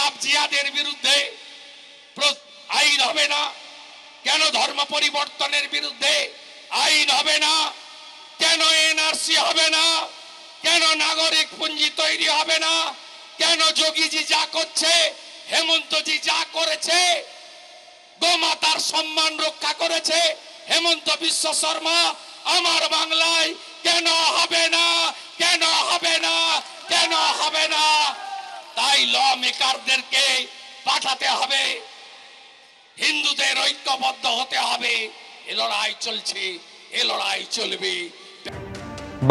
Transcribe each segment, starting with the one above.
লাভ জিহাদের বিরুদ্ধে আইন হবে না? কেন ধর্ম পরিবর্তনের বিরুদ্ধে আইন হবে না? কেন এনআরসি হবে না? কেন নাগরিক পুঞ্জি তৈরি হবে না? কেন যোগীজি যা করছে, হেমন্তজি যা করেছে, গোমাতার সম্মান রক্ষা করেছে হেমন্ত বিশ্ব শর্মা, আমার বাংলায় কেন হবে না? কেন হবে না? কেন হবে না? তাই ল মেকারদেরকে পাঠাতে হবে, হিন্দুদের ঐক্যবদ্ধ হতে হবে। এ লড়াই চলছে, এ লড়াই চলবে।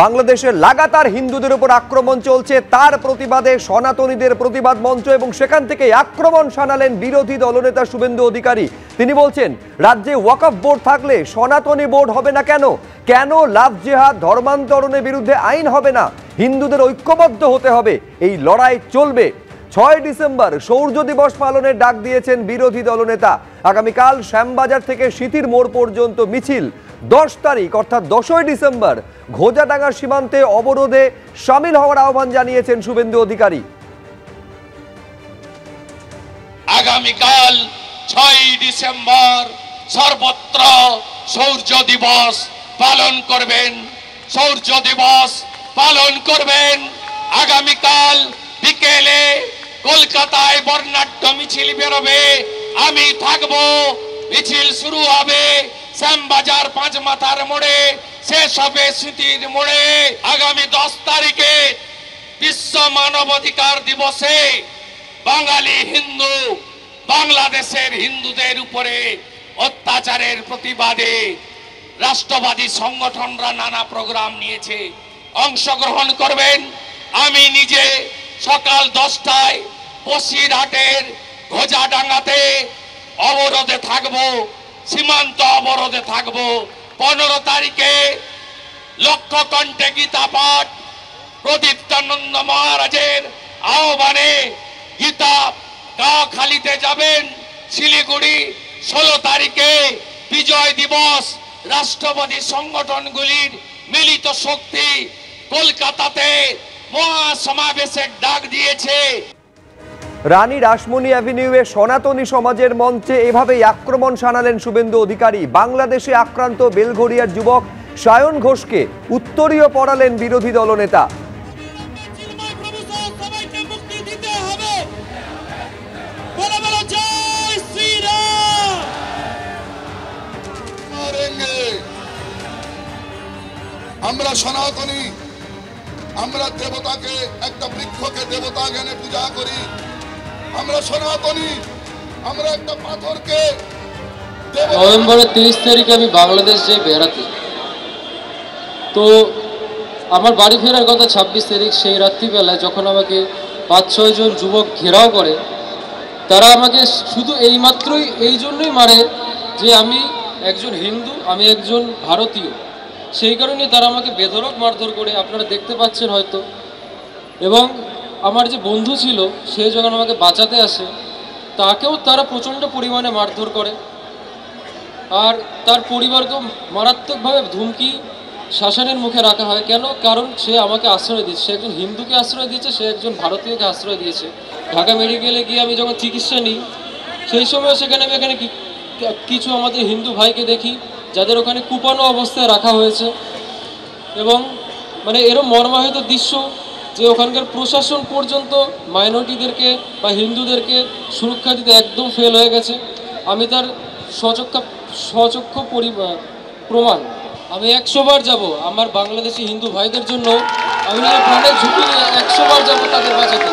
বাংলাদেশে লাগাতার হিন্দুদের উপর আক্রমণ চলছে, তার প্রতিবাদে সনাতনীদের প্রতিবাদ মঞ্চ এবং সেখান থেকে আক্রমণ শানালেন বিরোধী দলনেতা শুভেন্দু অধিকারী। তিনি বলছেন, রাজ্যে ওয়াকফ বোর্ড থাকলে সনাতনী বোর্ড হবে না কেন? কেন লাভ জেহাদ ধর্মান্তরণের বিরুদ্ধে আইন হবে না? হিন্দুদের ঐক্যবদ্ধ হতে হবে, এই লড়াই চলবে। 6 ডিসেম্বর সৌর্য দিবস পালনের ডাক দিয়েছেন বিরোধী দলনেতা। আগামীকাল শ্যামবাজার থেকে সিথির মোড় পর্যন্ত মিছিল। 10 তারিখ অর্থাৎ 10ই ডিসেম্বর ঘোজাডাঙ্গার সীমান্তে অবরোধে সামিল হওয়ার আহ্বান জানিয়েছেন শুভেন্দু অধিকারী। আগামীকাল 6ই ডিসেম্বর সর্বত্র সৌর্য দিবস পালন করবেন, সৌর্য দিবস পালন করবেন। আগামীকাল বিকেলে কলকাতায় বর্ণাঢ্য মিছিল বেরোবে, আমি থাকবো। মিছিল শুরু হবে শ্যামবাজার 5 মাথার মোড়ে, শেষ হবে স্মৃতির মোড়ে। আগামী 10 তারিখে বিশ্ব মানবাধিকার দিবসে বাঙালি হিন্দু বাংলাদেশের হিন্দুদের উপরে অত্যাচারের প্রতিবাদে রাষ্ট্রবাদী সংগঠনরা নানা প্রোগ্রাম নিয়েছে, অংশগ্রহণ করবেন। আমি নিজে সকাল 10টায় বসিরহাটের ঘোজাডাঙ্গাতে অবরোধে থাকবো, সীমান্ত অবরোধে থাকবো। 15 তারিখে লক্ষ্যকণ্ঠে গীতা পাঠ প্রদীপ্তানন্দ মহারাজের আহ্বানে গীতা গাওখালিতে যাবেন। শিলিগুড়ি 16 তারিখে বিজয় দিবস, রাষ্ট্রবাদী সংগঠনগুলির মিলিত শক্তি কলকাতাতে মহাসমাবেশের ডাক দিয়েছে। রানী রাসমণি অ্যাভিনিউয়ে সনাতনী সমাজের মঞ্চে এভাবেই আক্রমণ শানালেন শুভেন্দু অধিকারী। বাংলাদেশে আক্রান্ত বেলঘরিয়ার যুবক সায়ন ঘোষকে উত্তরীয় পড়ালেন বিরোধী দলনেতা। আমরা সনাতনী, আমরা দেবতাকে, একটা বৃক্ষকে দেবতা জ্ঞানে পূজা করি। আমরা সনাতনী, আমরা একটা পাথরকে। নভেম্বরের 30 তারিখে আমি বাংলাদেশ যাই বেড়াতে। তো আমার বাড়ি ফেরার কথা 26 তারিখ। সেই রাত্রিবেলায় যখন আমাকে 5-6 জন যুবক ঘেরাও করে, তারা আমাকে শুধু এইমাত্রই এই জন্যই মারে যে আমি একজন হিন্দু, আমি একজন ভারতীয়। সেই কারণে তারা আমাকে বেধড়ক মারধর করে, আপনারা দেখতে পাচ্ছেন হয়তো। এবং আমার যে বন্ধু ছিল, সে যখন আমাকে বাঁচাতে আসে, তাকেও তারা প্রচণ্ড পরিমাণে মারধর করে। আর তার পরিবারকেও মারাত্মকভাবে ধুমকি শাসনের মুখে রাখা হয়। কেন? কারণ সে আমাকে আশ্রয় দিয়েছে, সে একজন হিন্দুকে আশ্রয় দিয়েছে, সে একজন ভারতীয়কে আশ্রয় দিয়েছে। ঢাকা মেডিকেলে গিয়ে আমি যখন চিকিৎসা নিই, সেই সময় সেখানে আমি কিছু আমাদের হিন্দু ভাইকে দেখি যাদের ওখানে কুপানো অবস্থায় রাখা হয়েছে। এবং মানে এরকম মর্মাহত দৃশ্য যে ওখানকার প্রশাসন পর্যন্ত মাইনরিটিদেরকে বা হিন্দুদেরকে সুরক্ষা দিতে একদম ফেল হয়ে গেছে। আমি তার সচক্ষ প্রমাণ। আমি 100 বার যাব আমার বাংলাদেশি হিন্দু ভাইদের জন্য, আমি প্রাণের ঝুঁকি নিয়ে 100 বার যাব তাদের বাঁচাতে।